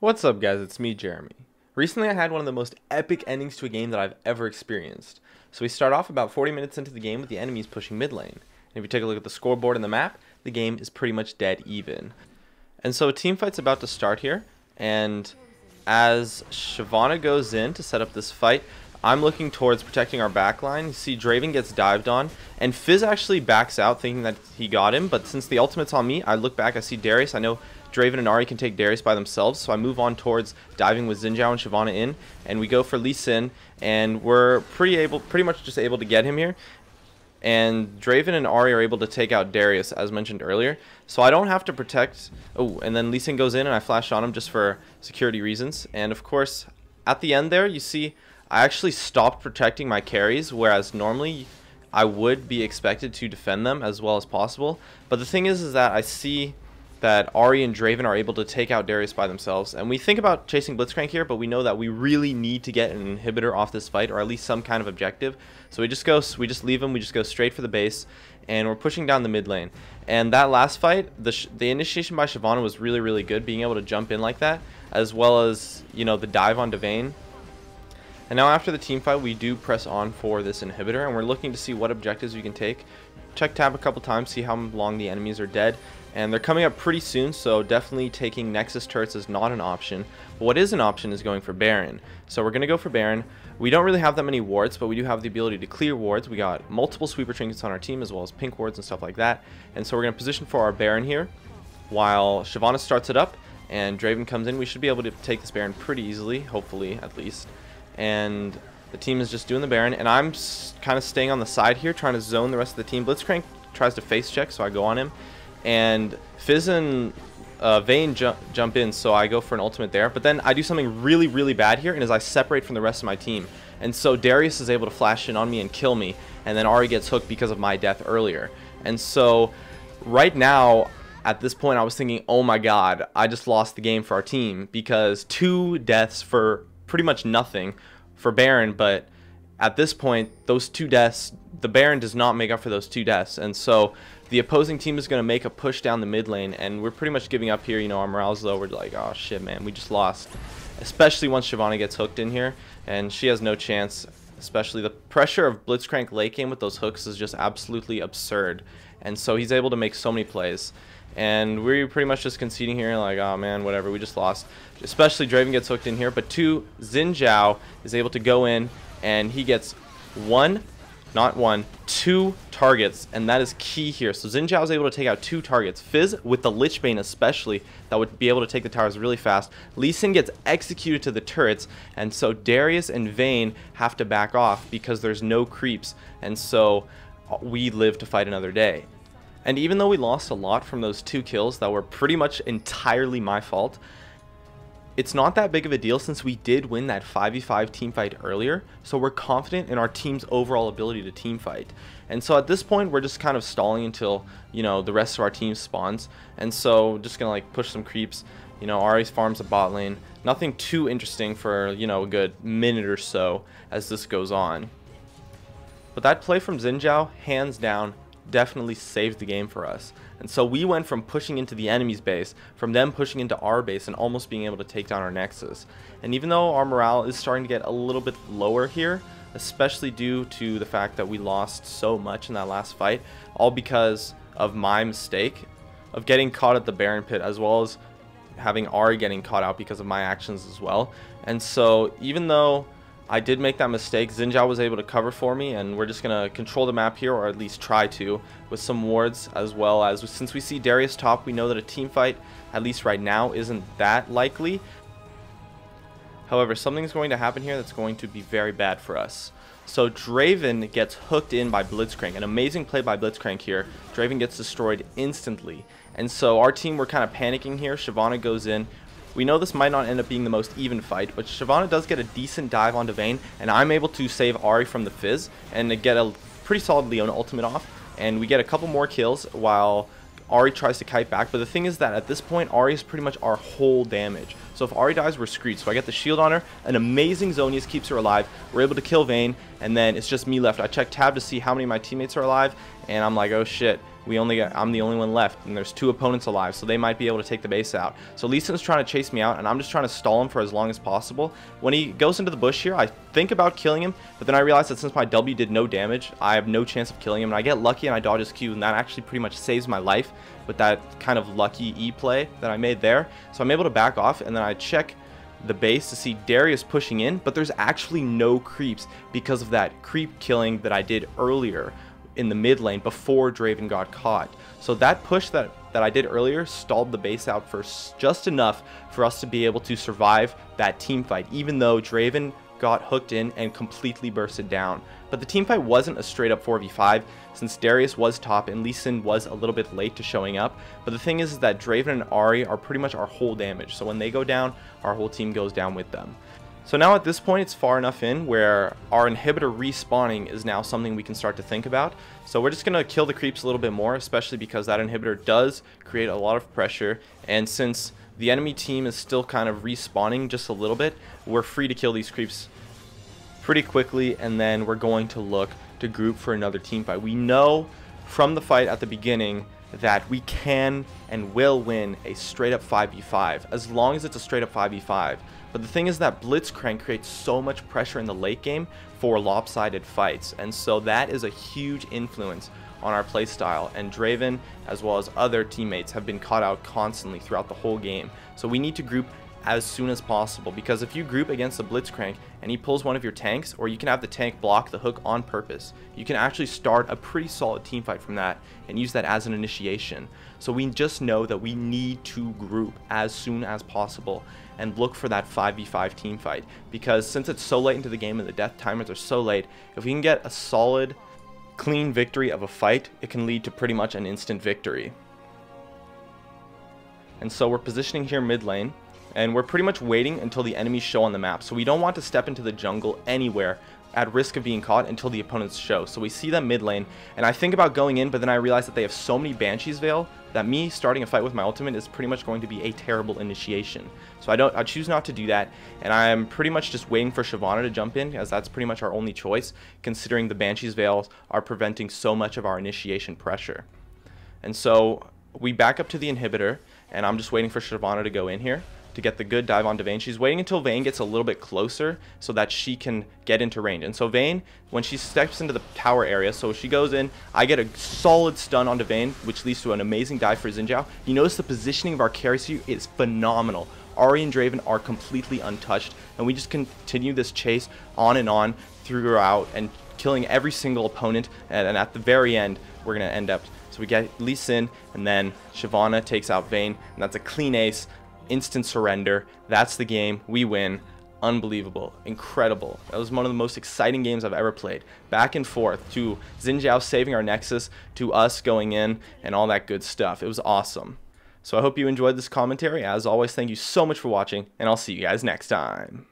What's up guys, it's me Jeremy. Recently I had one of the most epic endings to a game that I've ever experienced. So we start off about 40 minutes into the game with the enemies pushing mid lane. And if you take a look at the scoreboard and the map, the game is pretty much dead even. And so a team fight's about to start here, and as Shyvana goes in to set up this fight, I'm looking towards protecting our backline. You see Draven gets dived on, and Fizz actually backs out thinking that he got him, but since the ultimate's on me, I look back, I see Darius. I know Draven and Ahri can take Darius by themselves, so I move on towards diving with Xin Zhao and Shyvana in, and we go for Lee Sin, and we're pretty much just able to get him here. And Draven and Ahri are able to take out Darius, as mentioned earlier. So I don't have to protect... Oh, and then Lee Sin goes in, and I flash on him just for security reasons. And of course, at the end there, you see I actually stopped protecting my carries, whereas normally I would be expected to defend them as well as possible. But the thing is that I see that Ahri and Draven are able to take out Darius by themselves. And we think about chasing Blitzcrank here, but we know that we really need to get an inhibitor off this fight, or at least some kind of objective. So we just leave him, we just go straight for the base, and we're pushing down the mid lane. And that last fight, the initiation by Shyvana was really, really good, being able to jump in like that, as well as, you know, the dive on Devane. And now after the team fight, we do press on for this inhibitor, and we're looking to see what objectives we can take. Check tab a couple times, see how long the enemies are dead. And they're coming up pretty soon, so definitely taking Nexus turrets is not an option. But what is an option is going for Baron. So we're going to go for Baron. We don't really have that many wards, but we do have the ability to clear wards. We got multiple sweeper trinkets on our team, as well as pink wards and stuff like that. And so we're going to position for our Baron here, while Shyvana starts it up, and Draven comes in. We should be able to take this Baron pretty easily, hopefully, at least. And the team is just doing the Baron, and I'm kind of staying on the side here, trying to zone the rest of the team. Blitzcrank tries to face check, so I go on him. And Fizz and Vayne jump in, so I go for an ultimate there. But then I do something really, really bad here, and as I separate from the rest of my team. And so Darius is able to flash in on me and kill me, and then Ahri gets hooked because of my death earlier. And so right now, at this point, I was thinking, oh my god, I just lost the game for our team, because 2 deaths for pretty much nothing for Baron. But at this point, those 2 deaths, the Baron does not make up for those 2 deaths. And so the opposing team is going to make a push down the mid lane, and we're pretty much giving up here. You know, our morale's low. We're like, oh shit, man, we just lost. Especially once Shyvana gets hooked in here, and she has no chance. Especially the pressure of Blitzcrank late game with those hooks is just absolutely absurd. And so he's able to make so many plays. And we're pretty much just conceding here, like, oh man, whatever, we just lost. Especially Draven gets hooked in here, but Xin Zhao is able to go in, and he gets 2 targets, and that is key here. So Xin Zhao is able to take out 2 targets. Fizz, with the Lich Bane especially, that would be able to take the towers really fast. Lee Sin gets executed to the turrets, and so Darius and Vayne have to back off because there's no creeps, and so we live to fight another day. And even though we lost a lot from those 2 kills that were pretty much entirely my fault, it's not that big of a deal since we did win that 5v5 team fight earlier, so we're confident in our team's overall ability to team fight. And so at this point, we're just kind of stalling until, you know, the rest of our team spawns. And so just gonna like push some creeps. You know, Ahri's farms a bot lane. Nothing too interesting for, you know, a good minute or so as this goes on. But that play from Xin Zhao, hands down, definitely saved the game for us. And so we went from pushing into the enemy's base, from them pushing into our base, and almost being able to take down our Nexus. And even though our morale is starting to get a little bit lower here, especially due to the fact that we lost so much in that last fight, all because of my mistake of getting caught at the Baron pit, as well as having Ahri getting caught out because of my actions as well. And so even though I did make that mistake, Xin Zhao was able to cover for me, and we're just going to control the map here, or at least try to, with some wards, as well as, since we see Darius top, we know that a team fight, at least right now, isn't that likely. However, something's going to happen here that's going to be very bad for us. So Draven gets hooked in by Blitzcrank. An amazing play by Blitzcrank here. Draven gets destroyed instantly. And so our team, we're kind of panicking here. Shyvana goes in. We know this might not end up being the most even fight, but Shyvana does get a decent dive onto Vayne, and I'm able to save Ahri from the Fizz and to get a pretty solid Leona ultimate off, and we get a couple more kills while Ahri tries to kite back. But the thing is that at this point, Ahri is pretty much our whole damage. So if Ahri dies, we're screwed. So I get the shield on her. An amazing Zonius keeps her alive. We're able to kill Vayne, and then it's just me left. I check tab to see how many of my teammates are alive, and I'm like, oh shit. I'm the only one left, and there's 2 opponents alive, so they might be able to take the base out. So Lee Sin's trying to chase me out, and I'm just trying to stall him for as long as possible. When he goes into the bush here, I think about killing him, but then I realize that since my W did no damage, I have no chance of killing him, and I get lucky and I dodge his Q, and that actually pretty much saves my life with that kind of lucky E play that I made there. So I'm able to back off, and then I check the base to see Darius pushing in, but there's actually no creeps because of that creep killing that I did earlier in the mid lane before Draven got caught. So that push that I did earlier stalled the base out for just enough for us to be able to survive that team fight, even though Draven got hooked in and completely bursted down. But the team fight wasn't a straight up 4v5 since Darius was top and Lee Sin was a little bit late to showing up. But the thing is that Draven and Ahri are pretty much our whole damage. So when they go down, our whole team goes down with them. So now at this point, it's far enough in where our inhibitor respawning is now something we can start to think about. So we're just going to kill the creeps a little bit more, especially because that inhibitor does create a lot of pressure. And since the enemy team is still kind of respawning just a little bit, we're free to kill these creeps pretty quickly, and then we're going to look to group for another team fight. We know from the fight at the beginning that we can and will win a straight up 5v5 as long as it's a straight up 5v5. But the thing is that Blitzcrank creates so much pressure in the late game for lopsided fights, and so that is a huge influence on our playstyle, and Draven as well as other teammates have been caught out constantly throughout the whole game. So we need to group as soon as possible, because if you group against the Blitzcrank and he pulls one of your tanks, or you can have the tank block the hook on purpose, you can actually start a pretty solid team fight from that and use that as an initiation. So we just know that we need to group as soon as possible and look for that 5v5 team fight, because since it's so late into the game and the death timers are so late, if we can get a solid clean victory of a fight, it can lead to pretty much an instant victory. And so we're positioning here mid lane, and we're pretty much waiting until the enemies show on the map. So we don't want to step into the jungle anywhere at risk of being caught until the opponents show. So we see them mid lane, and I think about going in, but then I realize that they have so many Banshees Veil that me starting a fight with my ultimate is pretty much going to be a terrible initiation. So I choose not to do that, and I'm pretty much just waiting for Shyvana to jump in, as that's pretty much our only choice, considering the Banshees Veils are preventing so much of our initiation pressure. And so we back up to the inhibitor, and I'm just waiting for Shyvana to go in here to get the good dive onto Vayne. She's waiting until Vayne gets a little bit closer so that she can get into range. And so Vayne, when she steps into the tower area, so she goes in, I get a solid stun onto Vayne, which leads to an amazing dive for Xin Zhao. You notice the positioning of our carries here is phenomenal. Ahri and Draven are completely untouched, and we just continue this chase on throughout and killing every single opponent, and at the very end, we're going to end up. So we get Lee Sin, and then Shyvana takes out Vayne, and that's a clean ace. Instant surrender. That's the game. We win. Unbelievable. Incredible. That was one of the most exciting games I've ever played. Back and forth to Xin Zhao saving our Nexus, to us going in, and all that good stuff. It was awesome. So I hope you enjoyed this commentary. As always, thank you so much for watching, and I'll see you guys next time.